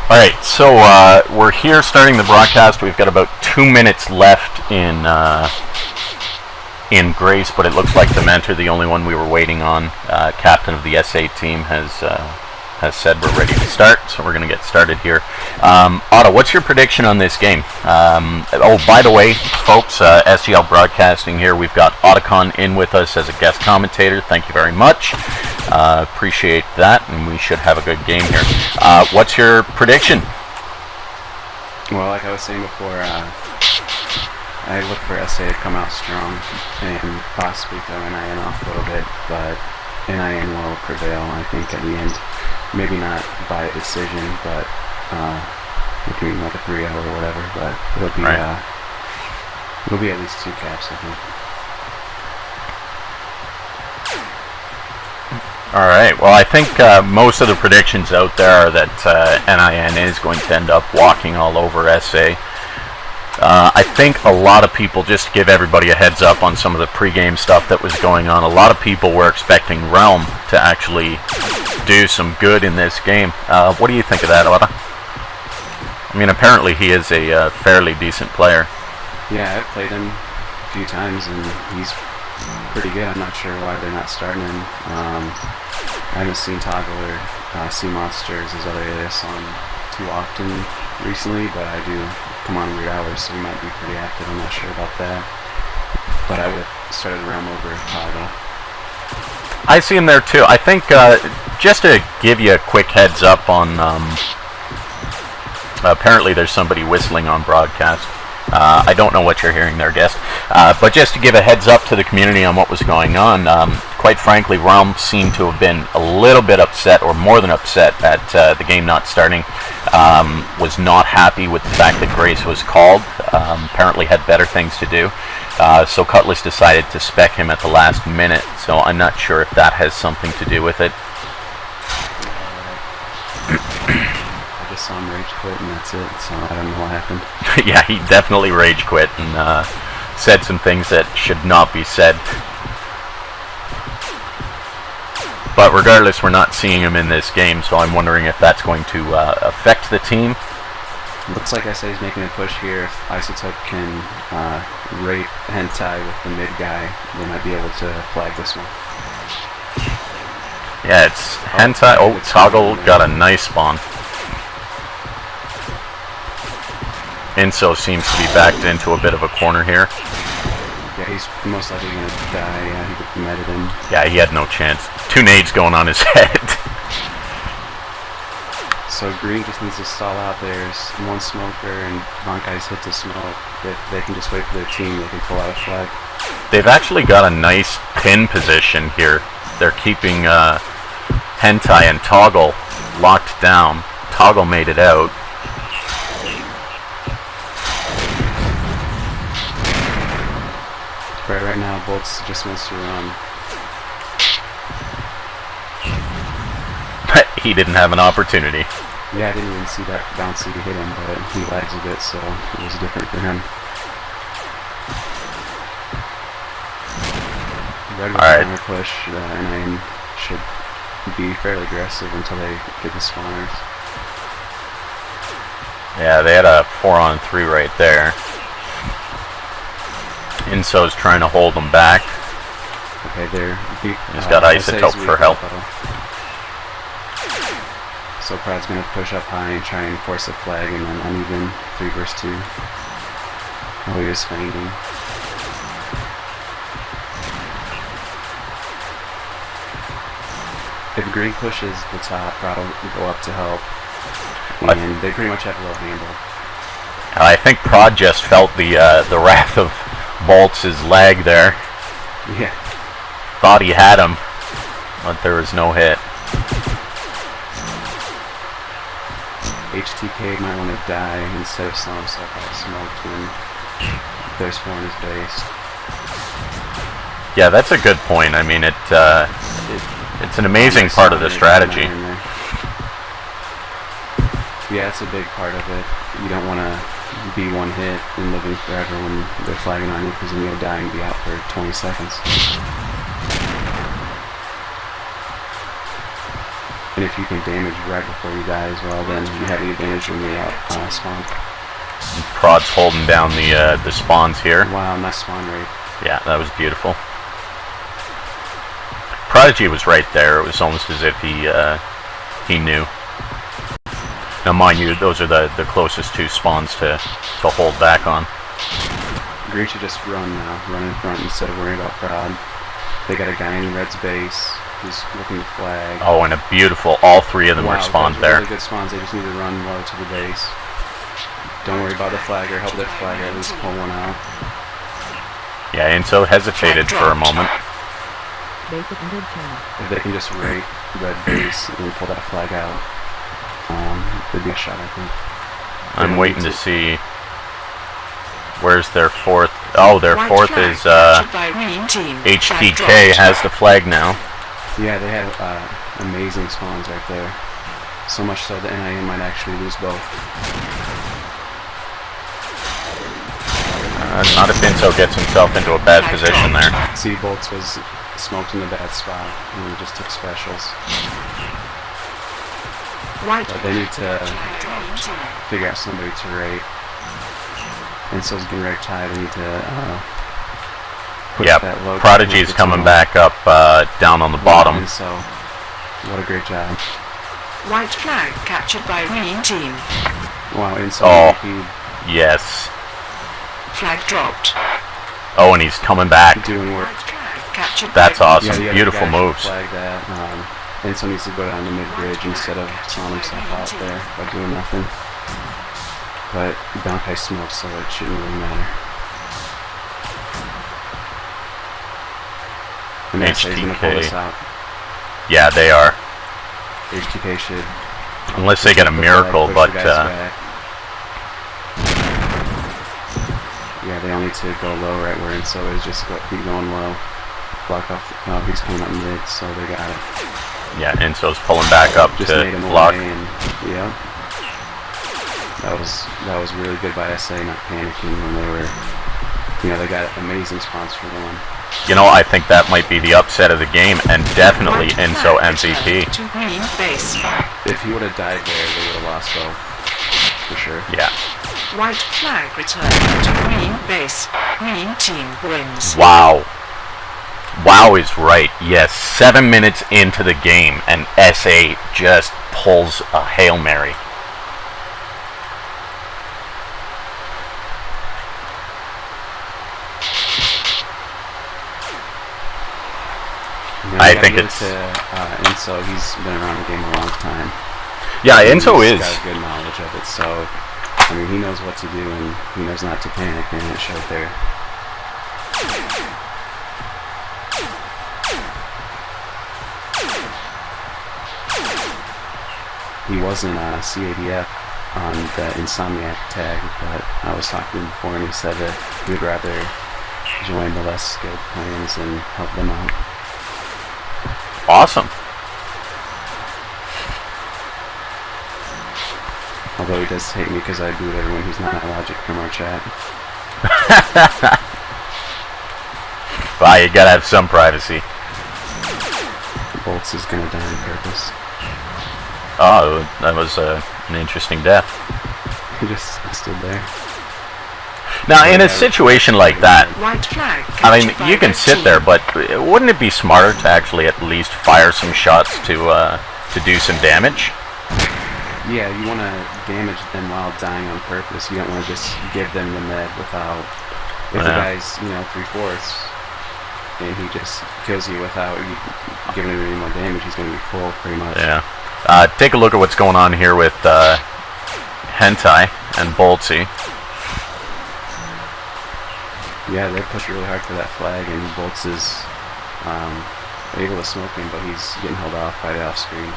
Alright, so we're here starting the broadcast. We've got about 2 minutes left in Grace, but it looks like the mentor, the only one we were waiting on, captain of the SA team, has said we're ready to start, so we're going to get started here. Otto, what's your prediction on this game? Oh, by the way, folks, SGL Broadcasting here. We've got Otacon in with us as a guest commentator. Thank you very much. Appreciate that, and we should have a good game here. What's your prediction? Well, like I was saying before, I look for SA to come out strong and possibly throw NiN off a little bit, but NiN will prevail, I think, at the end. Maybe not by a decision, but between like a 3-0 or whatever. But it'll be at least 2 caps, I think. All right. Well, I think most of the predictions out there are that NiN is going to end up walking all over SA. I think a lot of people, just to give everybody a heads up on some of the pregame stuff that was going on, a lot of people were expecting Realm to actually do some good in this game. What do you think of that, Otto? I mean, apparently he is a fairly decent player. Yeah, I've played him a few times, and he's pretty good. I'm not sure why they're not starting him. I haven't seen Toggle or Sea Monsters, his other alias, on too often recently, but I do come on weird hours, so he might be pretty active. I'm not sure about that. But I would have started Realm over Toggle. I see him there too. I think just to give you a quick heads up on, apparently there's somebody whistling on broadcast. I don't know what you're hearing there, guest. But just to give a heads up to the community on what was going on, quite frankly, Realm seemed to have been a little bit upset, or more than upset, at the game not starting. Was not happy with the fact that Grace was called. Apparently had better things to do. So Cutlass decided to spec him at the last minute. So I'm not sure if that has something to do with it. I just saw him rage quit, and that's it. So I don't know what happened. Yeah, he definitely rage quit and said some things that should not be said. But regardless, we're not seeing him in this game, so I'm wondering if that's going to affect the team. Looks like SA is making a push here. If Isotope can rate Hentai with the mid guy, they might be able to flag this one. Yeah, it's Hentai. Oh, Toggle got a nice spawn. Inso seems to be backed into a bit of a corner here. Yeah, he's most likely going to die. Yeah, he meted him. Yeah, he had no chance. 2 nades going on his head. So Green just needs to stall out. There's one smoker, and Bankai's hit to smoke. If they can just wait for their team, they can pull out a flag. They've actually got a nice pin position here. They're keeping Hentai and Toggle locked down. Toggle made it out. Right now, Bolts just wants to run. He didn't have an opportunity. Yeah, I didn't even see that bouncy to hit him, but he lags a bit, so it was different for him. Red with the push, NiN should be fairly aggressive until they get the spawners. Yeah, they had a 4-on-3 right there. Inso's trying to hold them back. Okay, he's got Isotope for help. So Prad's going to push up high and try and force a flag, and then uneven 3 versus 2. Oh, he is fainting. If Green pushes the top, Prad will go up to help. And they pretty much have a low handle. I think Prod just felt the wrath of Bolts' leg there. Yeah. Thought he had him, but there was no hit. HTK might want to die instead of slowing himself out smoked when there's 4 in his base. Yeah, that's a good point. I mean, it's an amazing part of the strategy. Yeah, it's a big part of it. You don't want to be one hit and living forever when they're flagging on you, because then you'll die and be out for 20 seconds. And if you can damage right before you die as well, then you have the advantage when you spawn. Prod's holding down the spawns here. Wow, nice spawn rate. Yeah, that was beautiful. Prodigy was right there. It was almost as if he knew. Now, mind you, those are the closest two spawns to hold back on. Green should just run now. Run in front instead of worrying about Prod. They got a guy in Red's base who's looking to flag. Oh, and a beautiful, all three of them were spawned there. Really good spawns. They just need to run low to the base. Don't worry about the flagger. Help that flagger at least pull one out. Yeah, Inso hesitated for a moment. If they can just rate Red base and pull that flag out, it'd be a shot, I think. I'm waiting to see. Where's their fourth? Oh, their fourth is HTK has the flag now. Yeah, they have amazing spawns right there. So much so that NiN might actually lose both. Not if Inso gets himself into a bad position there. See, Bolts was smoked in the bad spot, and he just took specials. But they need to figure out somebody to rate. Inso's getting wrecked high. They need to push that low. Prodigy's coming back up down on the bottom. Inso, what a great job. White flag captured by NiN team. Wow, Inso. Oh, yes. Flag dropped. Oh, and he's coming back. Doing work. That's awesome. Beautiful moves. Flag that. Inso needs to go down the mid-bridge instead of selling himself out there by doing nothing. But Donkey smoked, so it shouldn't really matter. And HTK is going to pull this out. Yeah, they are. HTK should. Unless they get a miracle, but yeah, they all need to go low right where Inso is. Just keep going low. Block off. He's coming up mid, so they got it. Yeah, Inso's pulling back up just to made him block. And, yeah. That was really good by SA not panicking when they were, they got amazing spawns for the one. You know, I think that might be the upset of the game, and definitely Inso MVP. If he would have died there, they would have lost both, for sure. Yeah. White flag returned to green base. Green team wins. Wow. Wow is right. Yes, 7 minutes into the game, and SA just pulls a Hail Mary. I think it's Inso. He's been around the game a long time. Yeah, Inso is. He's got good knowledge of it, so I mean, he knows what to do and he knows not to panic, and it showed there. He wasn't CADF on the Insomniac tag, but I was talking to him before, and he said that he would rather join the less skilled clans and help them out. Awesome. Although he does hate me because I boot everyone who's not Logic from our chat. Well, you gotta have some privacy. Bolts is gonna die on purpose. Oh, that was an interesting death. He just stood there. Now, in a situation like that, White flag I mean, you can sit there, but wouldn't it be smarter to actually at least fire some shots to do some damage? Yeah, you want to damage them while dying on purpose. You don't want to just give them the med without. If the guy's 3/4, and he just kills you without giving him any more damage, he's going to be full pretty much. Yeah. Take a look at what's going on here with Hentai and Boltsy. Yeah, they pushed really hard for that flag, and Bolts is able to smoke him, but he's getting held off by the off-screen.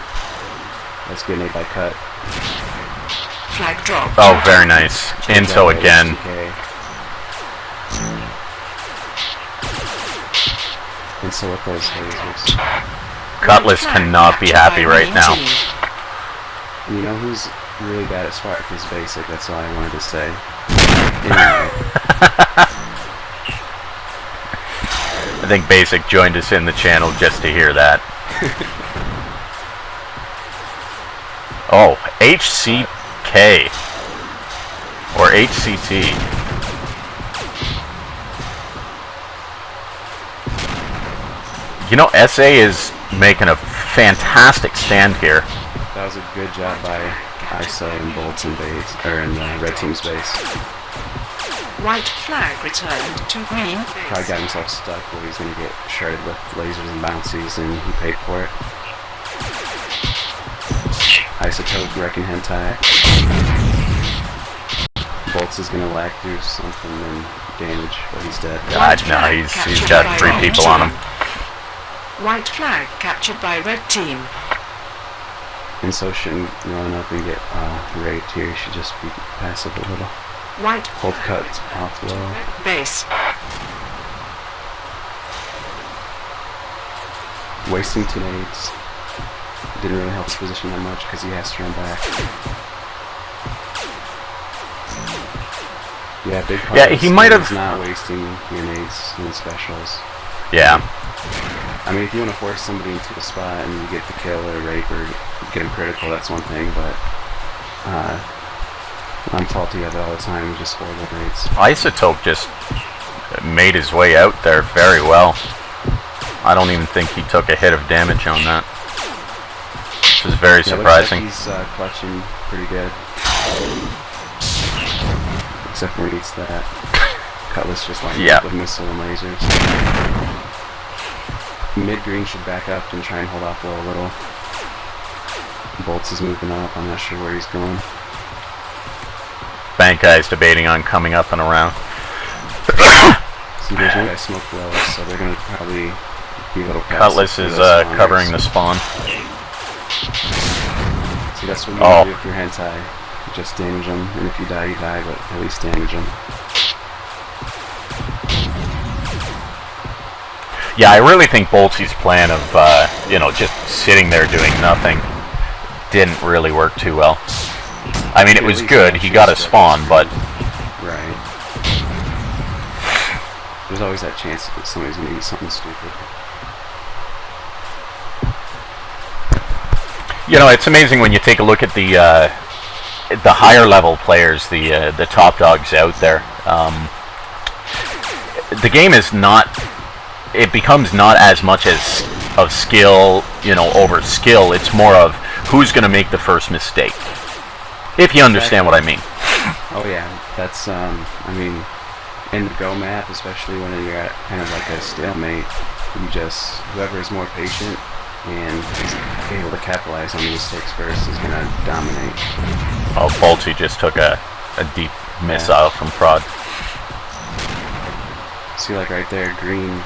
That's good made by cut. Flag drop. Oh, very nice. Inso again. Inso with those lasers. Cutlass cannot be happy right now. And you know who's really bad at Spark is Basic, that's all I wanted to say. Anyway. I think Basic joined us in the channel just to hear that. Oh, HCK. Or HCT. You know, SA is making a fantastic stand here. That was a good job by ISO and Bolts in base, or in red team's base. White flag returned to green Probably base. got himself stuck where he's going to get shredded with lasers and bouncies, and he paid for it. Isotope wrecking hentai. Bolts is going to lag through something and damage, but he's dead. God, no, he's got 3 people on him. White flag captured by red team. And so shouldn't run up and get raped here. He should just be passive a little. White Hold flag cut off low. base. Wasting 2 nades. Didn't really help his position that much because he has to run back. Yeah, big part Yeah, of he this might game have- is not wasting your nades and specials. Yeah. I mean, if you want to force somebody into a spot and you get the kill or rape or get him critical, that's one thing, but I'm faulty of it all the time with just horrible nades. Isotope just made his way out there very well. I don't even think he took a hit of damage on that. Which is very Yeah, surprising. looks like he's clutching pretty good. Except for he needs that. Cutlass just lining Yeah. up with missile and lasers. Mid-green should back up and try and hold off low a little. Bolts is moving up. I'm not sure where he's going. Bank guy's debating on coming up and around. See, there's no guy smoke low, so they're going to probably be a little passive. Cutlass for is those spawners. covering the spawn. See, that's what you Oh. want to do with your hentai. Just damage them, and if you die, but at least damage them. Yeah, I really think Boltsy's plan of, you know, just sitting there doing nothing didn't really work too well. I mean, it was good. He got a spawn, but Right. There's always that chance that somebody's going to eat something stupid. you know, it's amazing when you take a look at the higher level players, the top dogs out there. The game is not. It becomes not as much as of skill, you know, over skill. It's more of who's going to make the first mistake. If you understand what I mean. Oh yeah, that's I mean, in the Go map, especially when you're at kind of like a stalemate, you just whoever is more patient and is able to capitalize on the mistakes first is gonna dominate. Oh, Boltsy just took a deep missile from Prod. See, like right there, green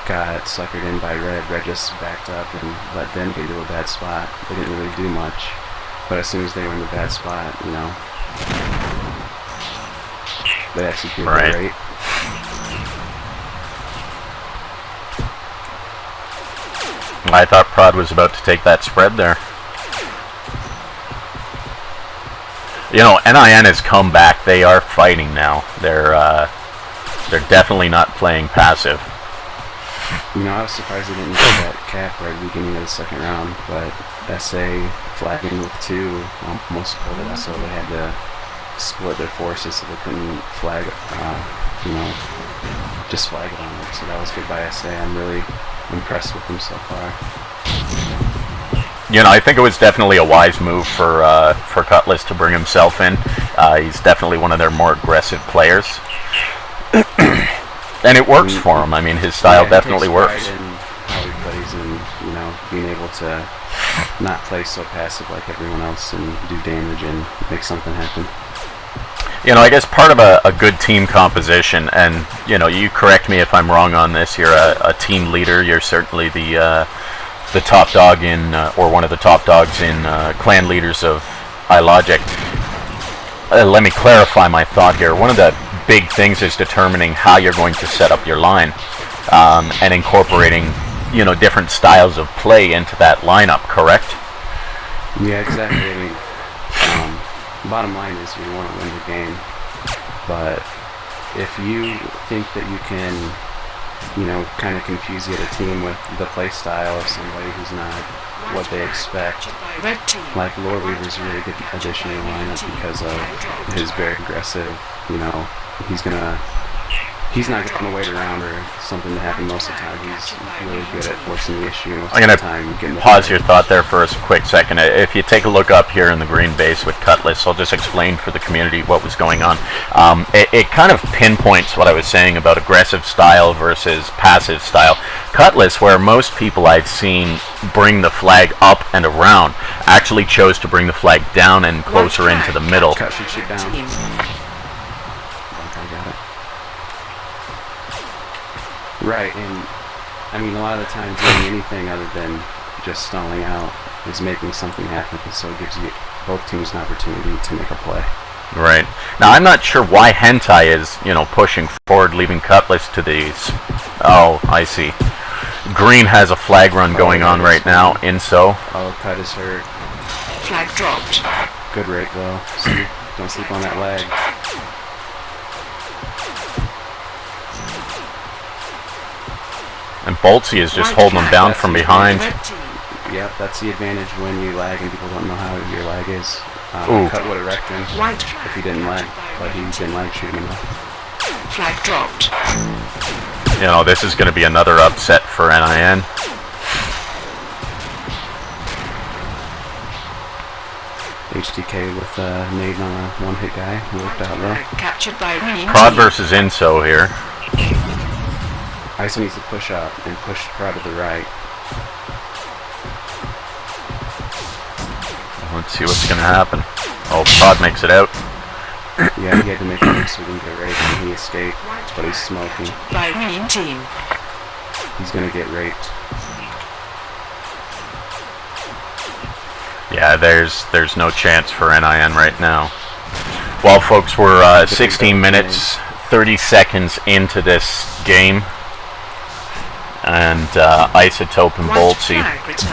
got suckered in by red. Red just backed up and let them get into a bad spot. They didn't really do much, but as soon as they were in the bad spot, you know, they executed Right. great. I thought Prod was about to take that spread there. You know, NiN has come back. They are fighting now. They're definitely not playing passive. You know, I was surprised they didn't get that cap right at the beginning of the second round, but SA flagging with 2 almost pulled it, so they had to split their forces so they couldn't flag, you know, just flag it on it. So that was good by SA. I'm really impressed with them so far. You know, I think it was definitely a wise move for Cutlass to bring himself in. He's definitely one of their more aggressive players. And it works for him. I mean, his style He definitely takes works. pride in how he plays and, you know, being able to not play so passive like everyone else and do damage and make something happen. You know, I guess part of a good team composition, and, you know, you correct me if I'm wrong on this, you're a team leader, you're certainly the top dog in, or one of the top dogs in clan leaders of iLogic. Let me clarify my thought here. One of the big things is determining how you're going to set up your line, and incorporating, you know, different styles of play into that lineup, correct? Yeah, exactly. I mean, bottom line is you want to win the game, but if you think that you can, you know, kind of confuse the other team with the play style of somebody who's not what they expect. Red team. Like Lord Weaver's a really good addition to the lineup because of his very aggressive, you know, he's not going to wait around or something to happen most of the time. He's really good at forcing the issue most I'm of going the time. to pause your thought there for a quick second. If you take a look up here in the green base with Cutlass, I'll just explain for the community what was going on. It kind of pinpoints what I was saying about aggressive style versus passive style. Cutlass, where most people I've seen bring the flag up and around, actually chose to bring the flag down and closer into the middle. Cut shoot down. Team. I got it. Right, and I mean, a lot of the time doing anything other than just stalling out is making something happen, so it gives you both teams an opportunity to make a play. Right. Now, I'm not sure why Hentai is, you know, pushing forward, leaving Cutlass to these. Oh, I see. Green has a flag run going on right now, Inso. Oh, Cut is hurt. Flag dropped. Good rate, though. Don't sleep on that leg. And Boltsy is just holding them down from behind. Red team. Yep, that's the advantage when you lag and people don't know how your lag is. Ooh. Cut would have wrecked him White if flag. he didn't lag, but he didn't lag shooting enough. Flag dropped. You know, this is going to be another upset for NiN. HDK with nade on a one-hit guy. Worked out well. Flag captured by green Prod team. versus Inso here. ISO needs to push up and push Prod to the right. Let's see what's going to happen. Oh, Prod makes it out. Yeah, he had to make a move so he didn't get raped and he escaped, but he's smoking. By green team. He's gonna get raped. Yeah, there's no chance for NiN right now. Well, folks, we're 16 minutes, 30 seconds into this game. And Isotope and Boltsy.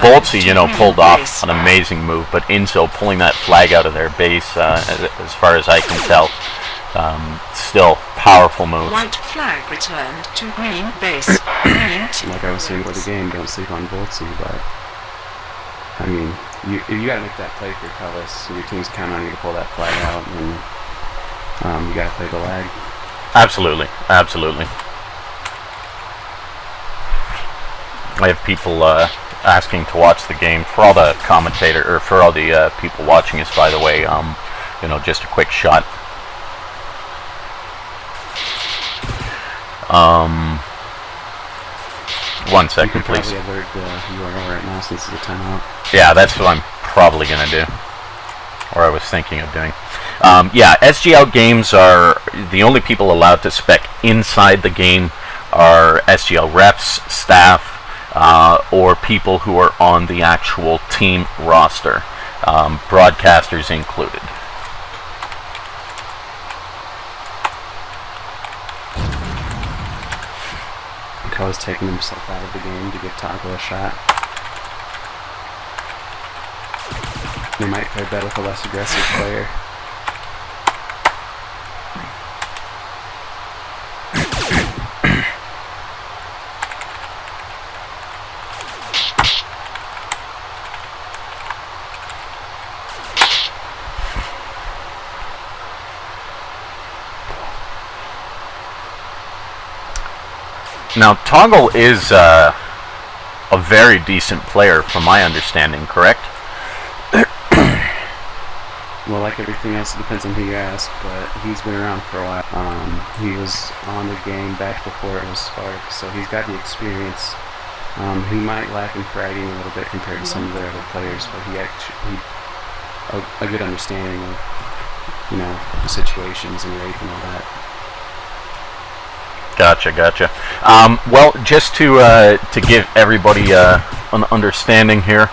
Boltsy, you know, pulled off an amazing move, but Inso pulling that flag out of their base, as far as I can tell, still powerful moves. White flag returned to green base. Green team. Like I was saying before the game, don't sleep on Boltsy, but I mean, you gotta make that play for your Cutlass, so your team's counting on you to pull that flag out, and you gotta play the lag. Absolutely, absolutely. I have people asking to watch the game. For all the for all the people watching us, by the way, you know, just a quick shot. 1 second, please. You could probably alert the URL right now since it's a timeout. Yeah, that's what I'm probably going to do, or I was thinking of doing. Yeah, SGL games are the only people allowed to spec inside the game are SGL reps, staff, or people who are on the actual team roster, broadcasters included. Co's taking himself out of the game to give Taco a shot. They might play better with a less aggressive player. Now, Toggle is a very decent player, from my understanding, correct? Well, like everything else, it depends on who you ask, but he's been around for a while. He was on the game back before it was Spark, so he's got the experience. He might lack in fragging a little bit compared to some of the other players, but he a good understanding of, you know, the situations and rape and all that. Gotcha. Well, just to give everybody an understanding here,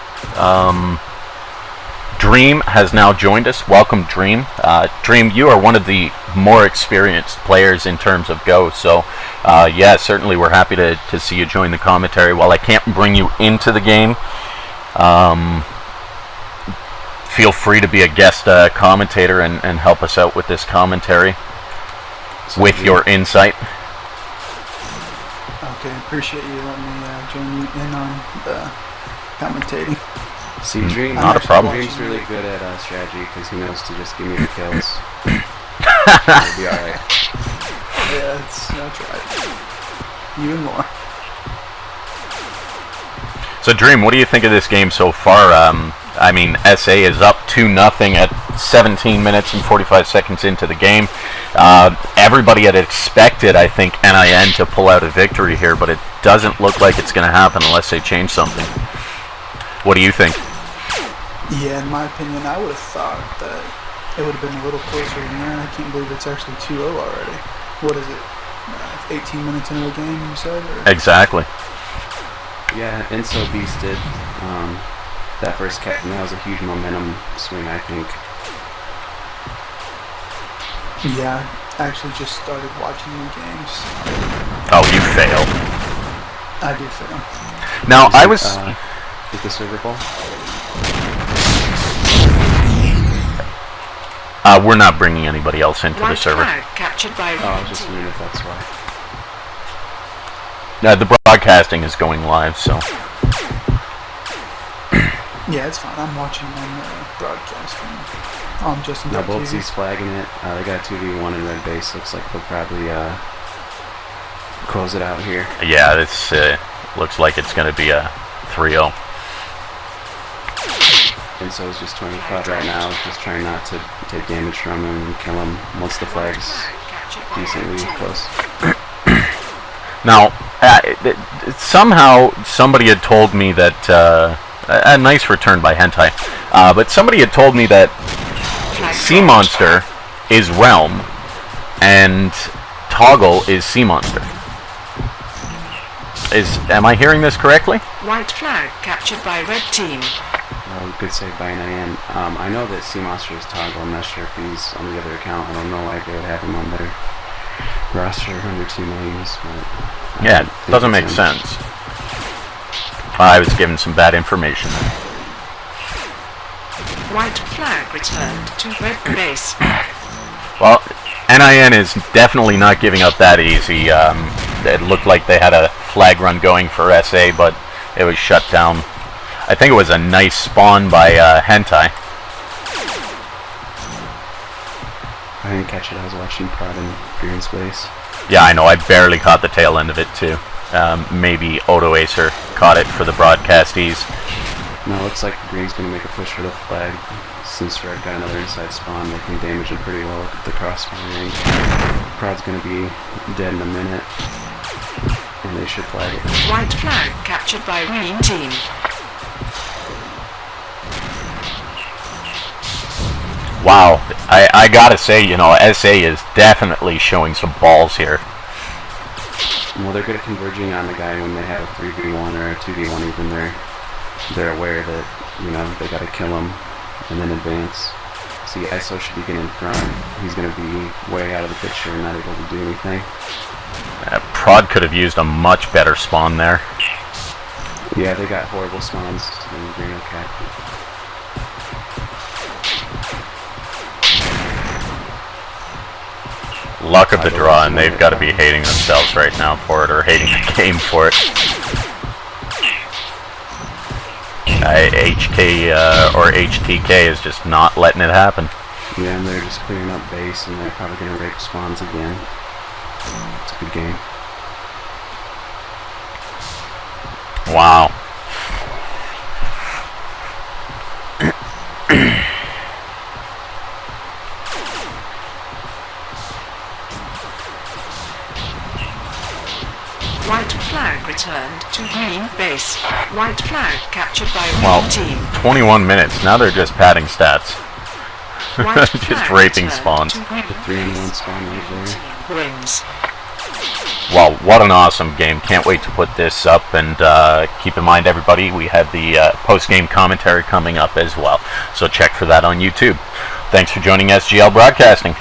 Dream has now joined us. Welcome, Dream. Dream, you are one of the more experienced players in terms of Go, so yeah, certainly we're happy to see you join the commentary. While I can't bring you into the game, feel free to be a guest commentator and help us out with this commentary with your insight. Okay, appreciate you letting me join you in on the commentating. See, Dream, Not a problem. Dream's really good at strategy because he knows to just give me the kills. It'll be alright. Yeah, that's right. You and more. So, Dream, what do you think of this game so far? I mean, SA is up 2-0 at 17 minutes and 45 seconds into the game. Everybody had expected, I think, NiN to pull out a victory here, but it doesn't look like it's going to happen unless they change something. What do you think? Yeah, in my opinion, I would have thought that it would have been a little closer than that. I can't believe it's actually 2-0 already. What is it? 18 minutes into the game, you said? Or? Exactly. Yeah, Enso beasted. That first catch, and that was a huge momentum swing, I think. Yeah, I actually just started watching the games. Oh, you failed. I do fail. Now, I was... Is the server ball? we're not bringing anybody else into the server. Flag captured by Oh, I was just wondering if that's why. The broadcasting is going live, so... Yeah, it's fine. I'm watching on broadcast on Justin. Now, Boltzy's flagging it. They got 2v1 in red base. Looks like they'll probably close it out here. Yeah, this looks like it's going to be a 3-0. And so it's just 25 right now, just trying not to take damage from him and kill him once the flag's decently close. Now, somehow somebody had told me that, a nice return by Hentai, but somebody had told me that Sea Monster is Realm and Toggle is Sea Monster. Am I hearing this correctly? White flag captured by red team. Good save by NiN. I know that Sea Monster is Toggle. I'm not sure if he's on the other account. I don't know why they would have him on their roster under 2 names. But Yeah, it doesn't make sense. I was given some bad information. White flag returned to red base. Well, NiN is definitely not giving up that easy. It looked like they had a flag run going for SA, but it was shut down. I think it was a nice spawn by Hentai. I didn't catch it. I was watching Prod in Green Space. Yeah, I know. I barely caught the tail end of it, too. Maybe Odo Acer caught it for the broadcasties. No, it looks like Green's going to make a push for the flag. Since Red got another inside spawn, they can damage him pretty well with the crossfire range. Prod's going to be dead in a minute, and they should flag it. White flag captured by green team. Wow. I gotta say, you know, SA is definitely showing some balls here. Well, they're good at converging on the guy when they have a 3v1 or a 2v1 even. They're aware that, you know, they gotta kill him and then advance. See, ISO should be getting in front. He's gonna be way out of the picture and not able to do anything. Prod could have used a much better spawn there. Yeah, they got horrible spawns in Green Cat. Luck of the draw, and they've got to be hating themselves right now for it, or hating the game for it. HK or HTK is just not letting it happen. Yeah, and they're just clearing up base, and they're probably going to rape spawns again. It's a good game. Wow. White flag returned to green base. White flag captured by Well, green team. 21 minutes. Now they're just padding stats. White Just flag raping returned spawns. to green. The 3-in-1 spawn right there. Team wins. Well, what an awesome game. Can't wait to put this up, and keep in mind, everybody, we have the post-game commentary coming up as well. So check for that on YouTube. Thanks for joining SGL Broadcasting.